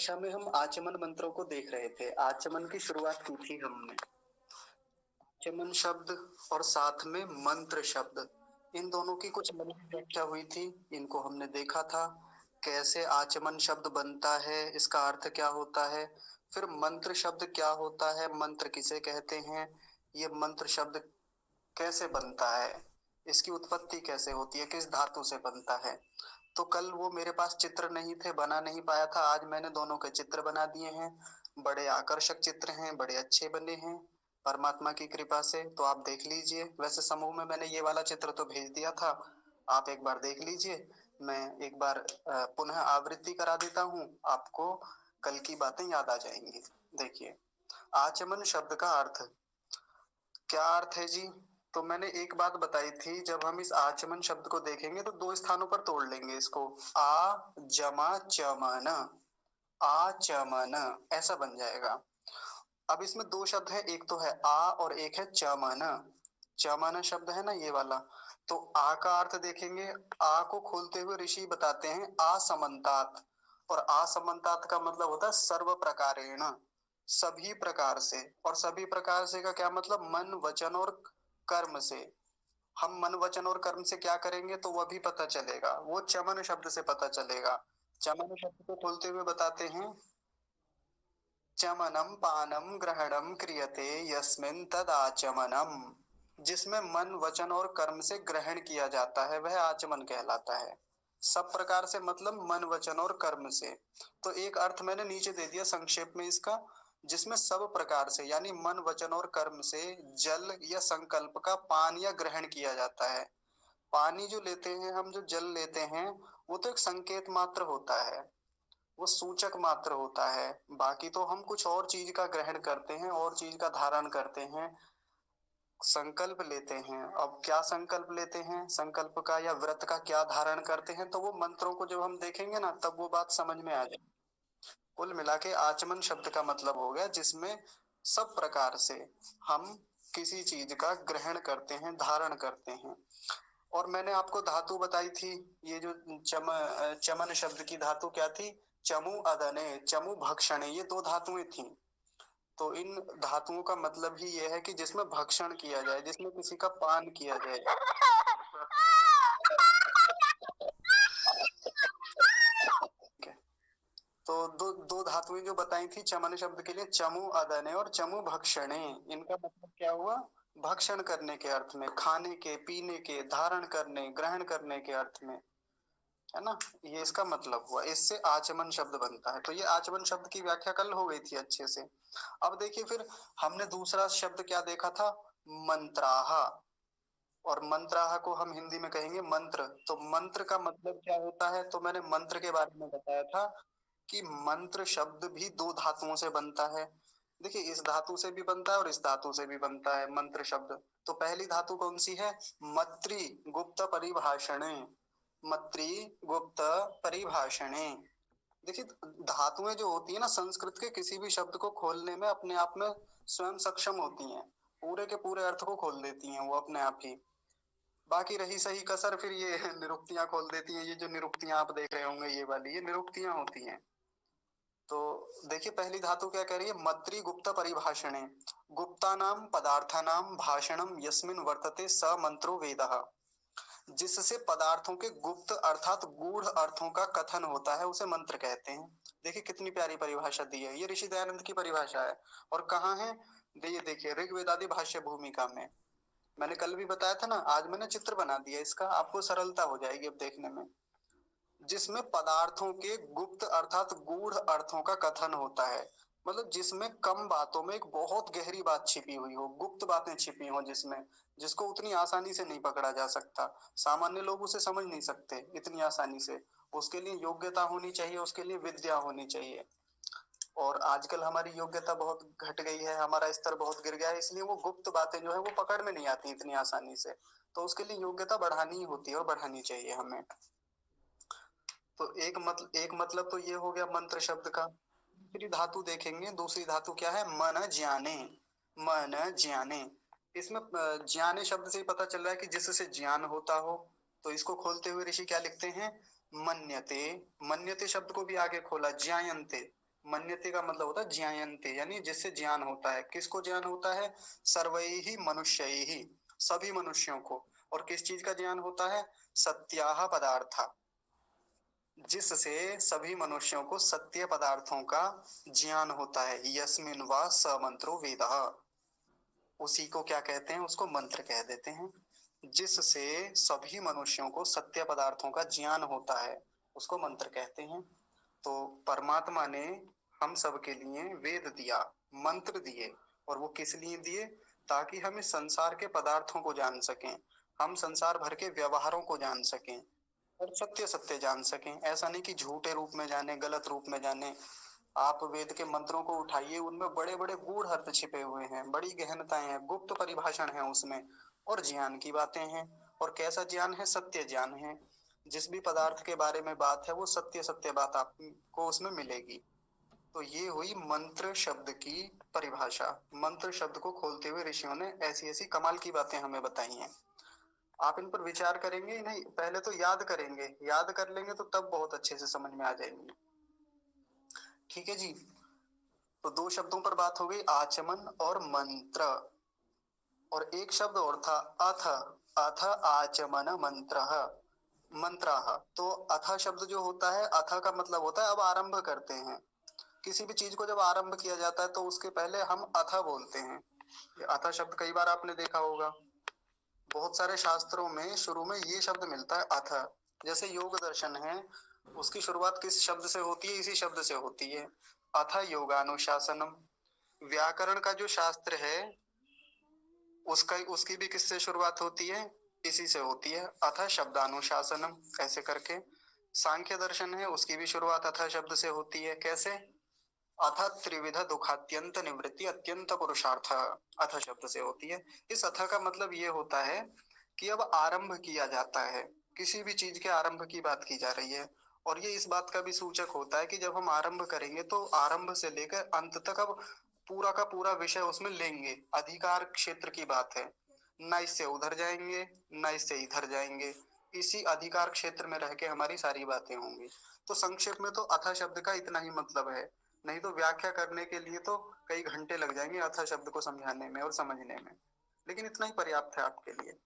कक्षा में हम आचमन मंत्रों को देख रहे थे। आचमन की शुरुआत की थी हमने। आचमन शब्द और साथ में मंत्र शब्द, इन दोनों की कुछ लंबी व्याख्या हुई थी। इनको हमने देखा था, कैसे आचमन शब्द बनता है, इसका अर्थ क्या होता है। फिर मंत्र शब्द क्या होता है, मंत्र किसे कहते हैं, ये मंत्र शब्द कैसे बनता है, इसकी उत्पत्ति कैसे होती है, किस धातु से बनता है। तो कल वो मेरे पास चित्र नहीं थे, बना नहीं पाया था। आज मैंने दोनों के चित्र बना दिए हैं। बड़े आकर्षक चित्र हैं, बड़े अच्छे बने हैं परमात्मा की कृपा से। तो आप देख लीजिए। वैसे समूह में मैंने ये वाला चित्र तो भेज दिया था, आप एक बार देख लीजिए। मैं एक बार पुनः आवृत्ति करा देता हूँ, आपको कल की बातें याद आ जाएंगी। देखिए, आचमन शब्द का अर्थ क्या अर्थ है जी। तो मैंने एक बात बताई थी, जब हम इस आचमन शब्द को देखेंगे तो दो स्थानों पर तोड़ लेंगे इसको। आ जमा चमन, आचमन ऐसा बन जाएगा। अब इसमें दो शब्द है, एक तो है आ और एक है चमन। चमन शब्द है ना ये वाला। तो आ का अर्थ देखेंगे, आ को खोलते हुए ऋषि बताते हैं असमंतात। और असमंतात का मतलब होता है सर्व प्रकारेण, सभी प्रकार से। और सभी प्रकार से का क्या मतलब, मन वचन और कर्म से। हम मन वचन और कर्म से क्या करेंगे तो वह भी पता चलेगा, वो चमन शब्द से पता चलेगा। चमन शब्द को खोलते हुए बताते हैं, चमनम पानम ग्रहणम क्रियते यस्मिन तद आचमनम। जिसमें मन वचन और कर्म से ग्रहण किया जाता है वह आचमन कहलाता है। सब प्रकार से मतलब मन वचन और कर्म से। तो एक अर्थ मैंने नीचे दे दिया संक्षेप में इसका, जिसमें सब प्रकार से यानी मन वचन और कर्म से जल या संकल्प का पान या ग्रहण किया जाता है। पानी जो लेते हैं हम, जो जल लेते हैं, वो तो एक संकेत मात्र होता है, वो सूचक मात्र होता है। बाकी तो हम कुछ और चीज का ग्रहण करते हैं, और चीज का धारण करते हैं, संकल्प लेते हैं। अब क्या संकल्प लेते हैं, संकल्प का या व्रत का क्या धारण करते हैं, तो वो मंत्रों को जब हम देखेंगे ना तब वो बात समझ में आ जाए। कुल मिला के आचमन शब्द का मतलब हो गया जिसमें सब प्रकार से हम किसी चीज का ग्रहण करते हैं, धारण करते हैं। और मैंने आपको धातु बताई थी, ये जो चमन शब्द की धातु क्या थी, चमु अदने चमु भक्षणे, ये दो धातुएं थी। तो इन धातुओं का मतलब ही ये है कि जिसमें भक्षण किया जाए, जिसमें किसी का पान किया जाए। तो दो दो धातुएं जो बताई थी चमन शब्द के लिए, चमु अदने और चमु भक्षणे, इनका मतलब क्या हुआ, भक्षण करने के अर्थ में, खाने के, पीने के, धारण करने, ग्रहण करने के अर्थ में, है ना। ये इसका मतलब हुआ, इससे आचमन शब्द बनता है। तो ये आचमन शब्द की व्याख्या कल हो गई थी अच्छे से। अब देखिए, फिर हमने दूसरा शब्द क्या देखा था, मंत्राह। और मंत्राह को हम हिंदी में कहेंगे मंत्र। तो मंत्र का मतलब क्या होता है, तो मैंने मंत्र के बारे में बताया था कि मंत्र शब्द भी दो धातुओं से बनता है। देखिए, इस धातु से भी बनता है और इस धातु से भी बनता है मंत्र शब्द। तो पहली धातु कौन सी है, मत्री गुप्त परिभाषणे, मत्री गुप्त परिभाषणे। देखिए, धातुएं जो होती है ना संस्कृत के किसी भी शब्द को खोलने में अपने आप में स्वयं सक्षम होती हैं, पूरे के पूरे अर्थ को खोल देती हैं वो अपने आप ही। बाकी रही सही कसर, फिर ये निरुक्तियां खोल देती हैं। ये जो निरुक्तियां आप देख रहे होंगे ये वाली, ये निरुक्तियां होती हैं। तो देखिए, पहली धातु क्या कह रही है, मत्री गुप्त परिभाषणे, गुप्ता नाम पदार्थानाम भाषणम यस्मिन वर्तते स मंत्रो वेदः। जिससे पदार्थों के गुप्त अर्थात गूढ़ अर्थों का कथन होता है उसे मंत्र कहते हैं। देखिए कितनी प्यारी परिभाषा दी है, ये ऋषि दयानंद की परिभाषा है। और कहाँ है, ये देखिए ऋग्वेदादि भाष्य भूमिका में। मैंने कल भी बताया था ना, आज मैंने चित्र बना दिया इसका, आपको सरलता हो जाएगी अब देखने में। जिसमें पदार्थों के गुप्त अर्थात गूढ़ अर्थों का कथन होता है, मतलब जिसमें कम बातों में एक बहुत गहरी बात छिपी हुई हो, गुप्त बातें छिपी हो जिसमें, जिसको उतनी आसानी से नहीं पकड़ा जा सकता। सामान्य लोग उसे समझ नहीं सकते इतनी आसानी से। उसके लिए योग्यता होनी चाहिए, उसके लिए विद्या होनी चाहिए। और आजकल हमारी योग्यता बहुत घट गई है, हमारा स्तर बहुत गिर गया है, इसलिए वो गुप्त बातें जो है वो पकड़ में नहीं आती इतनी आसानी से। तो उसके लिए योग्यता बढ़ानी ही होती है और बढ़ानी चाहिए हमें। तो एक मतलब तो ये हो गया मंत्र शब्द का। दूसरी धातु देखेंगे, दूसरी धातु क्या है, मन ज्ञाने, मन ज्ञाने। इसमें ज्ञाने शब्द से ही पता चल रहा है कि जिससे ज्ञान होता हो। तो इसको खोलते हुए ऋषि क्या लिखते हैं, मन्यते। मन्यते शब्द को भी आगे खोला, ज्ञायन्ते, मन्यते का मतलब होता है ज्ञायन्ते, यानी जिससे ज्ञान होता है। किसको ज्ञान होता है? सर्वैहि मनुष्यैहि, सभी मनुष्यों को। और किस चीज का ज्ञान होता है? सत्याह पदार्था, जिससे सभी मनुष्यों को सत्य पदार्थों का ज्ञान होता है। यस्मिन् वा स मंत्रो वेदः, उसी को क्या कहते हैं? उसको मंत्र कह देते हैं। जिससे सभी मनुष्यों को सत्य पदार्थों का ज्ञान होता है, उसको मंत्र कहते हैं। तो परमात्मा ने हम सब के लिए वेद दिया, मंत्र दिए। और वो किस लिए दिए? ताकि हम इस संसार के पदार्थों को जान सकें, हम संसार भर के व्यवहारों को जान सकें और सत्य सत्य जान सकें। ऐसा नहीं कि झूठे रूप में जाने, गलत रूप में जाने। आप वेद के मंत्रों को उठाइए, उनमें बड़े बड़े गूढ़ अर्थ छिपे हुए हैं, बड़ी गहनताएं हैं, गुप्त परिभाषण है उसमें, और ज्ञान की बातें हैं। और कैसा ज्ञान है? सत्य ज्ञान है। जिस भी पदार्थ के बारे में बात है वो सत्य सत्य बात आपको उसमें मिलेगी। तो ये हुई मंत्र शब्द की परिभाषा। मंत्र शब्द को खोलते हुए ऋषियों ने ऐसी ऐसी कमाल की बातें हमें बताई हैं। आप इन पर विचार करेंगे नहीं, पहले तो याद करेंगे, याद कर लेंगे तो तब बहुत अच्छे से समझ में आ जाएंगे। ठीक है जी। तो दो शब्दों पर बात हो गई, आचमन और मंत्र। और एक शब्द और था, अथ। अथ आचमन मंत्र, मंत्र। तो अथ शब्द जो होता है, अथ का मतलब होता है अब आरंभ करते हैं। किसी भी चीज को जब आरंभ किया जाता है तो उसके पहले हम अथ बोलते हैं। ये अथ शब्द कई बार आपने देखा होगा, बहुत सारे शास्त्रों में शुरू में ये शब्द मिलता है, अथ। जैसे योग दर्शन है, उसकी शुरुआत किस शब्द से होती है? इसी शब्द से होती है, अथ योगानुशासनम। व्याकरण का जो शास्त्र है उसका उसकी भी किससे शुरुआत होती है? इसी से होती है, अथ शब्दानुशासनम, ऐसे करके। सांख्य दर्शन है, उसकी भी शुरुआत अथ शब्द से होती है। कैसे? अथ त्रिविध दुखात्यंत निवृत्ति अत्यंत पुरुषार्थ, अथ शब्द से होती है। इस अथ का मतलब ये होता है कि अब आरंभ किया जाता है, किसी भी चीज के आरंभ की बात की जा रही है। और ये इस बात का भी सूचक होता है कि जब हम आरंभ करेंगे तो आरंभ से लेकर अंत तक अब पूरा का पूरा विषय उसमें लेंगे। अधिकार क्षेत्र की बात है, न इससे उधर जाएंगे न इससे इधर जाएंगे, इसी अधिकार क्षेत्र में रह के हमारी सारी बातें होंगी। तो संक्षेप में तो अथ शब्द का इतना ही मतलब है, नहीं तो व्याख्या करने के लिए तो कई घंटे लग जाएंगे अथ शब्द को समझाने में और समझने में, लेकिन इतना ही पर्याप्त है आपके लिए।